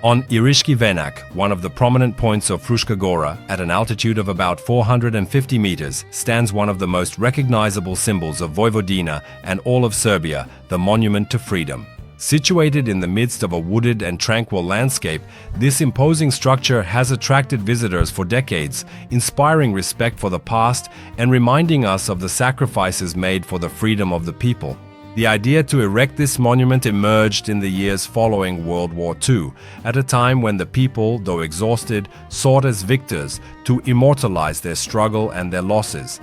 On Iriški Venac, one of the prominent points of Fruška Gora, at an altitude of about 450 meters, stands one of the most recognizable symbols of Vojvodina and all of Serbia, the Monument to Freedom. Situated in the midst of a wooded and tranquil landscape, this imposing structure has attracted visitors for decades, inspiring respect for the past and reminding us of the sacrifices made for the freedom of the people. The idea to erect this monument emerged in the years following World War II, at a time when the people, though exhausted, sought as victors to immortalize their struggle and their losses.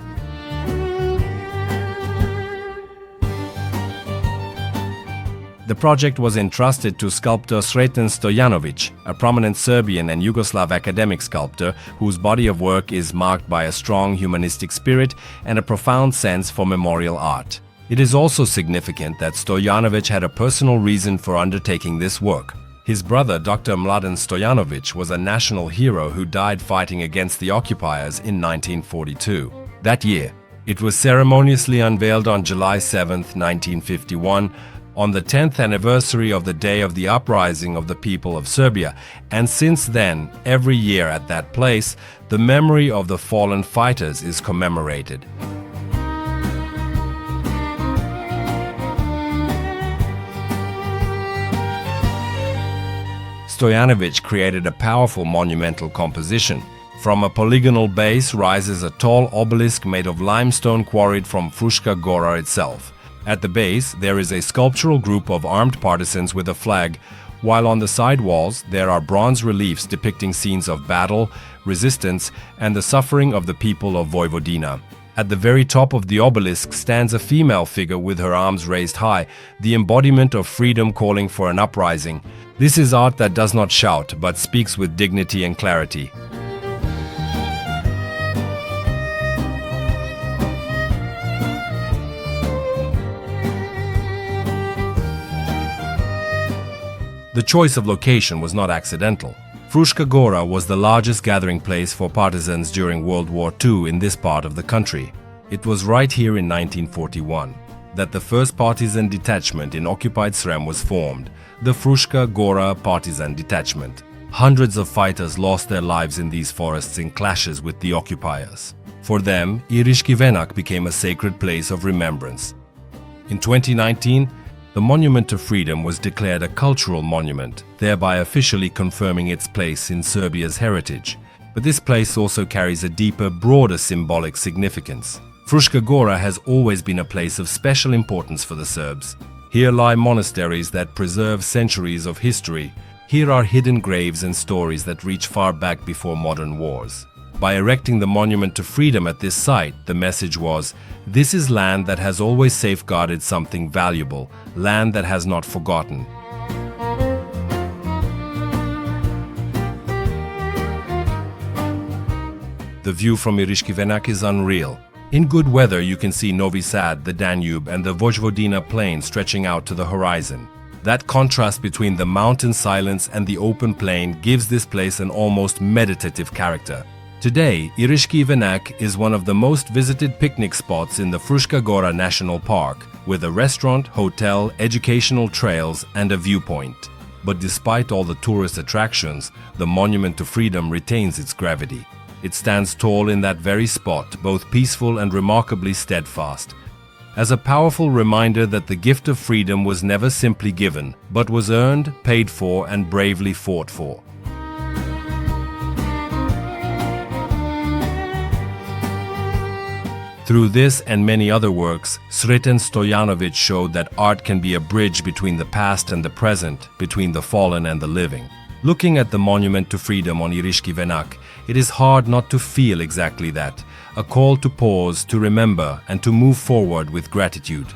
The project was entrusted to sculptor Sreten Stojanović, a prominent Serbian and Yugoslav academic sculptor whose body of work is marked by a strong humanistic spirit and a profound sense for memorial art. It is also significant that Stojanović had a personal reason for undertaking this work. His brother, Dr. Mladen Stojanović, was a national hero who died fighting against the occupiers in 1942. That year, it was ceremoniously unveiled on July 7, 1951, on the 10th anniversary of the day of the uprising of the people of Serbia, and since then, every year at that place, the memory of the fallen fighters is commemorated. Stojanović created a powerful monumental composition. From a polygonal base rises a tall obelisk made of limestone quarried from Fruška Gora itself. At the base, there is a sculptural group of armed partisans with a flag, while on the side walls there are bronze reliefs depicting scenes of battle, resistance, and the suffering of the people of Vojvodina. At the very top of the obelisk stands a female figure with her arms raised high, the embodiment of freedom calling for an uprising. This is art that does not shout, but speaks with dignity and clarity. The choice of location was not accidental. Fruška Gora was the largest gathering place for partisans during World War II in this part of the country. It was right here in 1941 that the first partisan detachment in occupied Srem was formed, the Fruška Gora Partisan Detachment. Hundreds of fighters lost their lives in these forests in clashes with the occupiers. For them, Iriški Venac became a sacred place of remembrance. In 2019, the Monument to Freedom was declared a cultural monument, thereby officially confirming its place in Serbia's heritage. But this place also carries a deeper, broader symbolic significance. Fruška Gora has always been a place of special importance for the Serbs. Here lie monasteries that preserve centuries of history. Here are hidden graves and stories that reach far back before modern wars. By erecting the Monument to Freedom at this site, the message was, this is land that has always safeguarded something valuable, land that has not forgotten. The view from Iriški Venac is unreal. In good weather, you can see Novi Sad, the Danube, and the Vojvodina plain stretching out to the horizon. That contrast between the mountain silence and the open plain gives this place an almost meditative character. Today, Iriški Venac is one of the most visited picnic spots in the Fruška Gora National Park, with a restaurant, hotel, educational trails, and a viewpoint. But despite all the tourist attractions, the Monument to Freedom retains its gravity. It stands tall in that very spot, both peaceful and remarkably steadfast, as a powerful reminder that the gift of freedom was never simply given, but was earned, paid for, and bravely fought for. Through this and many other works, Sreten Stojanović showed that art can be a bridge between the past and the present, between the fallen and the living. Looking at the Monument to Freedom on Iriški Venac, it is hard not to feel exactly that, a call to pause, to remember, and to move forward with gratitude.